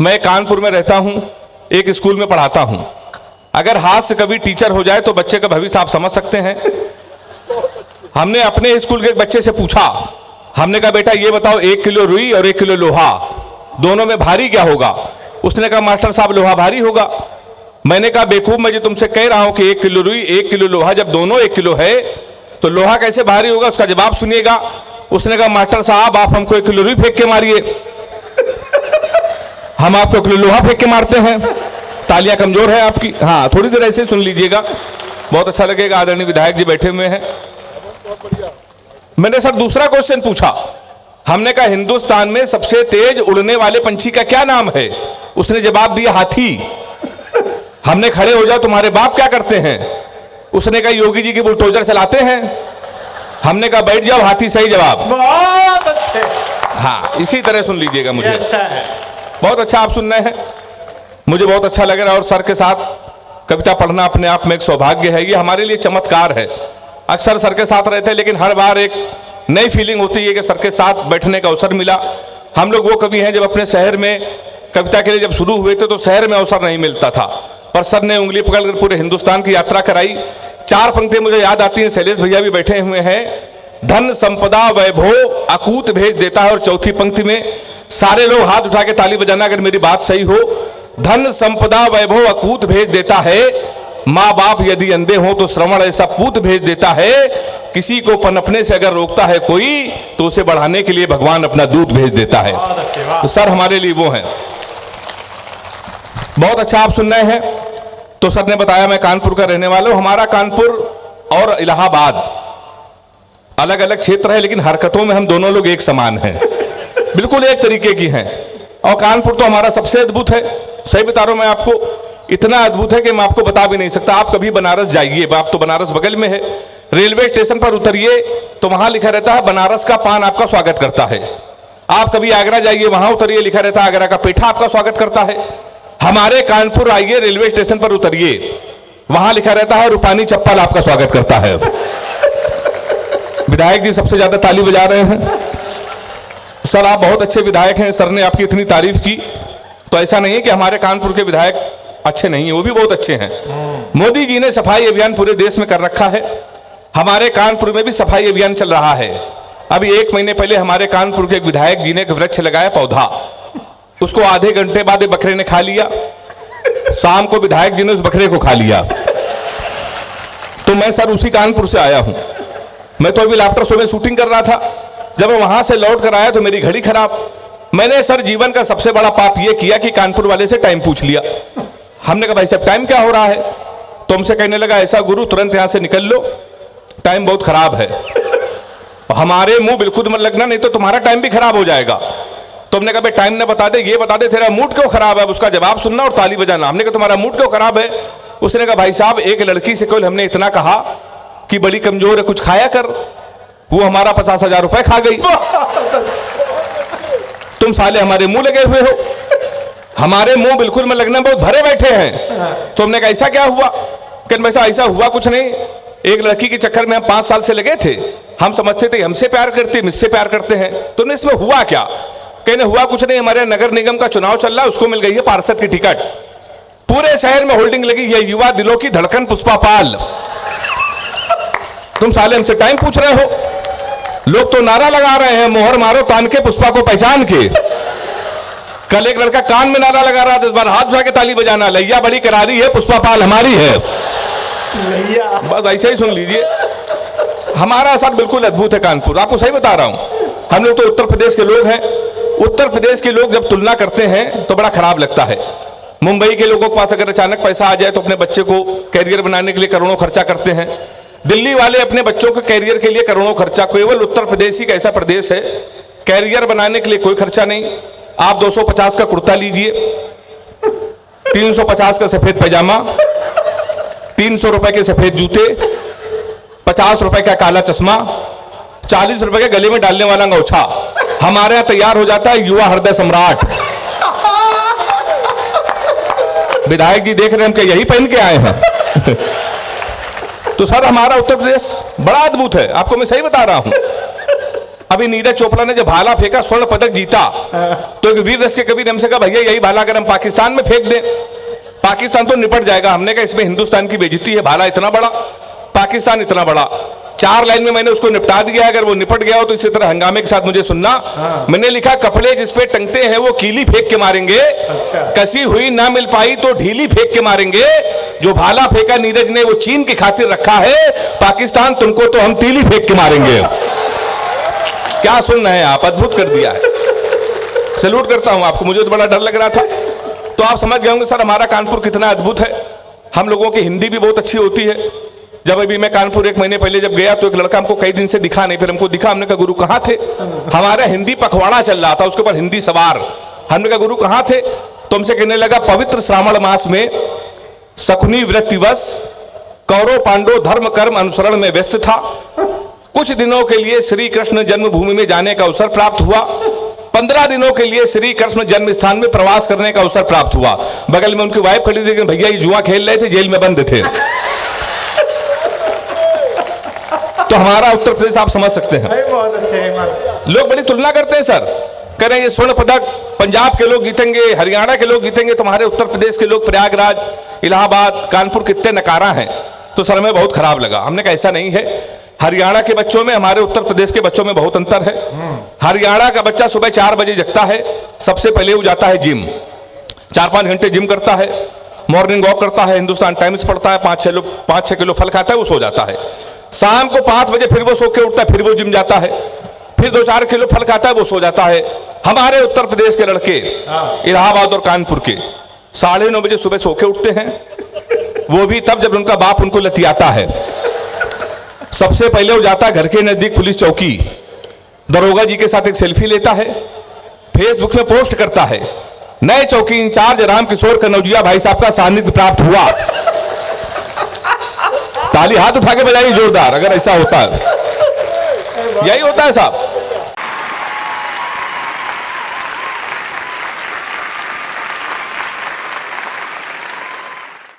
मैं कानपुर में रहता हूं, एक स्कूल में पढ़ाता हूं। अगर हाथ से कभी टीचर हो जाए तो बच्चे का भविष्य आप समझ सकते हैं। हमने अपने स्कूल के एक बच्चे से पूछा, हमने कहा बेटा ये बताओ 1 किलो रुई और 1 किलो लोहा दोनों में भारी क्या होगा? उसने कहा मास्टर साहब लोहा भारी होगा। मैंने कहा बेवकूफ, मैं जो तुमसे कह रहा हूं कि 1 किलो रुई 1 किलो लोहा, जब दोनों 1 किलो है तो लोहा कैसे भारी होगा? उसका जवाब सुनिएगा। उसने कहा मास्टर साहब आप हमको 1 किलो रुई फेंक के मारिए, हम आपको 1 किलो लोहा फेंक के मारते हैं। तालियां कमजोर है आपकी। हाँ, थोड़ी देर ऐसे सुन लीजिएगा, बहुत अच्छा लगेगा। आदरणीय विधायक जी बैठे हुए हैं। मैंने सर दूसरा क्वेश्चन पूछा, हमने कहा हिंदुस्तान में सबसे तेज उड़ने वाले पंछी का क्या नाम है? उसने जवाब दिया हाथी। हमने खड़े हो जाओ तुम्हारे बाप क्या करते हैं? उसने कहा योगी जी की बुलडोजर चलाते हैं। हमने कहा बैठ जाओ, हाथी सही जवाब। बहुत अच्छे। हाँ, इसी तरह सुन लीजिएगा। मुझे अच्छा है, बहुत अच्छा आप सुन रहे हैं, मुझे बहुत अच्छा लग रहा है। और सर के साथ कविता पढ़ना अपने आप में एक सौभाग्य है, ये हमारे लिए चमत्कार है। अक्सर सर के साथ रहते हैं लेकिन हर बार एक नई फीलिंग होती है कि सर के साथ बैठने का अवसर मिला। हम लोग वो कवि हैं जब अपने शहर में कविता के लिए जब शुरू हुए थे तो शहर में अवसर नहीं मिलता था, पर सर ने उंगली पकड़कर पूरे हिंदुस्तान की यात्रा कराई। 4 पंक्तियां मुझे याद आती हैं, शैलेश भैया भी बैठे हुए हैं। धन संपदा वैभव अकूत भेज देता है। और चौथी पंक्ति में सारे लोग हाथ उठा के ताली बजाना अगर मेरी बात सही हो। धन संपदा वैभव अकूत भेज देता है, माँ बाप यदि अंधे हो तो श्रवण ऐसा पूत भेज देता है। किसी को पनपने से अगर रोकता है कोई तो उसे बढ़ाने के लिए भगवान अपना दूध भेज देता है। तो सर हमारे लिए वो हैं। बहुत अच्छा आप सुन रहे हैं। तो सर ने बताया मैं कानपुर का रहने वाला हूं। हमारा कानपुर और इलाहाबाद अलग अलग क्षेत्र है लेकिन हरकतों में हम दोनों लोग एक समान हैं, बिल्कुल एक तरीके की हैं। और कानपुर तो हमारा सबसे अद्भुत है, सही बता रहा हूं मैं आपको, इतना अद्भुत है कि मैं आपको बता भी नहीं सकता। आप कभी बनारस जाइए, आप तो बनारस बगल में है, रेलवे स्टेशन पर उतरिए तो वहां लिखा रहता है बनारस का पान आपका स्वागत करता है। आप कभी आगरा जाइए, वहां उतरिए, लिखा रहता है आगरा का पेठा आपका स्वागत करता है। हमारे कानपुर आइए, रेलवे स्टेशन पर उतरिए, वहां लिखा रहता है रूपानी चप्पल आपका स्वागत करता है। विधायक जी सबसे ज्यादा ताली बजा रहे हैं। सर आप बहुत अच्छे विधायक हैं, सर ने आपकी इतनी तारीफ की, तो ऐसा नहीं है कि हमारे कानपुर के विधायक अच्छे नहीं हैं, वो भी बहुत अच्छे हैं। मोदी जी ने सफाई अभियान पूरे देश में कर रखा है, हमारे कानपुर में भी सफाई अभियान चल रहा है। अभी 1 महीने पहले हमारे कानपुर के एक विधायक जी ने एक वृक्ष लगाया, पौधा, उसको आधे घंटे बाद एक बकरे ने खा लिया। शाम को विधायक जी ने उस बकरे को खा लिया। तो मैं सर उसी कानपुर से आया हूं, मैं तो अभी लाफ्टर शो में शूटिंग कर रहा था। जब मैं वहां से लौट कर आया तो मेरी घड़ी खराब। मैंने सर जीवन का सबसे बड़ा पाप यह किया कि कानपुर वाले से टाइम पूछ लिया। हमने कहा भाई साहब टाइम क्या हो रहा है? तो हमसे कहने लगा ऐसा गुरु तुरंत यहां से निकल लो, टाइम बहुत खराब है। हमारे मुंह बिल्कुल मत लगना, नहीं तो तुम्हारा टाइम भी खराब हो जाएगा। तो हमने कहा भाई टाइम ना बता दे, ये बता दे तेरा मूड क्यों खराब है, उसका जवाब सुनना और ताली बजाना। हमने कहा तुम्हारा मूड क्यों खराब है? उसने कहा भाई साहब एक लड़की से केवल हमने इतना कहा कि बड़ी कमजोर है, कुछ खाया कर, वो हमारा 50,000 रुपए खा गई। तुम साले हमारे मुंह लगे हुए हो, हमारे मुंह बिल्कुल में लगना बहुत भरे बैठे हैं। तो हमने कहा ऐसा क्या हुआ? कहने वैसा ऐसा हुआ कुछ नहीं, एक लड़की के चक्कर में हम 5 साल से लगे थे, हम समझते थे हमसे प्यार करती है, मुझसे प्यार करते हैं। तुमने इसमें हुआ क्या? कहने हुआ कुछ नहीं, हमारे नगर निगम का चुनाव चल रहा है, उसको मिल गई है पार्षद की टिकट। पूरे शहर में होल्डिंग लगी है, युवा दिलों की धड़कन पुष्पा पाल। तुम साले हमसे टाइम पूछ रहे हो? लोग तो नारा लगा रहे हैं मोहर मारो तान के पुष्पा को पहचान के। कल एक लड़का कान में नारा लगा रहा था, इस बार हाथ उठा के ताली बजाना, लैया बड़ी करारी है, पुष्पा पाल हमारी है। बस ऐसे ही सुन लीजिए, हमारा साथ बिल्कुल अद्भुत है कानपुर, आपको सही बता रहा हूं। हम लोग तो उत्तर प्रदेश के लोग हैं, उत्तर प्रदेश के लोग जब तुलना करते हैं तो बड़ा खराब लगता है। मुंबई के लोगों के पास अगर अचानक पैसा आ जाए तो अपने बच्चे को कैरियर बनाने के लिए करोड़ों खर्चा करते हैं। दिल्ली वाले अपने बच्चों के कैरियर के लिए करोड़ों खर्चा, केवल उत्तर प्रदेश ही का ऐसा प्रदेश है कैरियर बनाने के लिए कोई खर्चा नहीं। आप 250 का कुर्ता लीजिए, 350 का सफेद पैजामा, 300 रुपए के सफेद जूते, 50 रुपए का काला चश्मा, 40 रुपए के गले में डालने वाला अंगोछा, हमारे यहां तैयार हो जाता है युवा हृदय सम्राट। विधायक जी देख रहे हैं हम क्या यही पहन के आए हैं? तो सर हमारा उत्तर प्रदेश बड़ा अद्भुत है, आपको मैं सही बता रहा हूं। अभी नीरज चोपड़ा ने जब भाला फेंका, स्वर्ण पदक जीता, तो एक वीर रस के कबीर ने हमसे कहा भैया यही भाला अगर हम पाकिस्तान में फेंक दें, पाकिस्तान तो निपट जाएगा। हमने कहा इसमें हिंदुस्तान की बेइज्जती है, भाला इतना बड़ा, पाकिस्तान इतना बड़ा। 4 लाइन में मैंने उसको निपटा दिया। अगर वो निपट गया हो तो इसी तरह हंगामे के साथ मुझे सुनना। मैंने लिखा कपड़े जिस पे टंगते हैं वो कीली फेंक के मारेंगे, कसी हुई ना मिल पाई तो ढीली फेंक के मारेंगे। जो भाला फेंका नीरज ने वो चीन की खातिर रखा है, पाकिस्तान तुमको तो हम तीली फेंक के मारेंगे। क्या सुन रहे हैं आप, अद्भुत कर दिया है। सैल्यूट करता हूं आपको, मुझे तो बड़ा डर लग रहा था। तो आप समझ गए होंगे सर हमारा कानपुर कितना अद्भुत है। हम लोगों की हिंदी भी बहुत अच्छी होती है। जब अभी मैं कानपुर 1 महीने पहले जब गया तो एक लड़का हमको कई दिन से दिखा नहीं, फिर हमको दिखा। हमने कहा गुरु कहाँ थे? हमारा हिंदी पखवाड़ा चल रहा था, उसके ऊपर हिंदी सवार। हमने कहा गुरु कहाँ थे? तो हमसे कहने लगा पवित्र श्रावण मास में शकुनी वृत्तिवश कौरव पांडव धर्म कर्म अनुसरण में व्यस्त था। कुछ दिनों के लिए श्री कृष्ण जन्मभूमि में जाने का अवसर प्राप्त हुआ। 15 दिनों के लिए श्री कृष्ण जन्म स्थान में प्रवास करने का अवसर प्राप्त हुआ। बगल में उनकी वाइफ खड़ी थी, लेकिन भैया ये जुआ खेल रहे थे, जेल में बंद थे। तो हमारा उत्तर प्रदेश आप समझ सकते हैं। बहुत अच्छे लोग बड़ी तुलना करते हैं सर, कह रहे हैं ये स्वर्ण पदक पंजाब के लोग जीतेंगे, हरियाणा के लोग जीतेंगे, तुम्हारे उत्तर प्रदेश के लोग प्रयागराज, इलाहाबाद, कानपुर कितने नकारा हैं। तो सर हमें बहुत खराब लगा। हमने कहा ऐसा नहीं है, हरियाणा के बच्चों में हमारे उत्तर प्रदेश के बच्चों में बहुत अंतर है। हरियाणा का बच्चा सुबह 4 बजे जगता है, सबसे पहले वो जाता है जिम, 4-5 घंटे जिम करता है, मॉर्निंग वॉक करता है, हिंदुस्तान टाइम्स पढ़ता है, 5-6 किलो फल खाता है, वो सो जाता है। शाम को 5 बजे फिर वो सो के उठता है, फिर वो जिम जाता है, फिर 2-4 किलो फल खाता है, वो सो जाता है। हमारे उत्तर प्रदेश के लड़के इलाहाबाद और कानपुर के 9:30 बजे सुबह सो के उठते हैं, वो भी तब जब उनका बाप उनको लतियाता है। सबसे पहले वो जाता है घर के नजदीक पुलिस चौकी, दरोगा जी के साथ एक सेल्फी लेता है, फेसबुक में पोस्ट करता है, नए चौकी इंचार्ज राम किशोर कनौजिया भाई साहब का सानिध्य प्राप्त हुआ। ताली हाथ उठा के बजाइए जोरदार अगर ऐसा होता है। यही होता है साहब।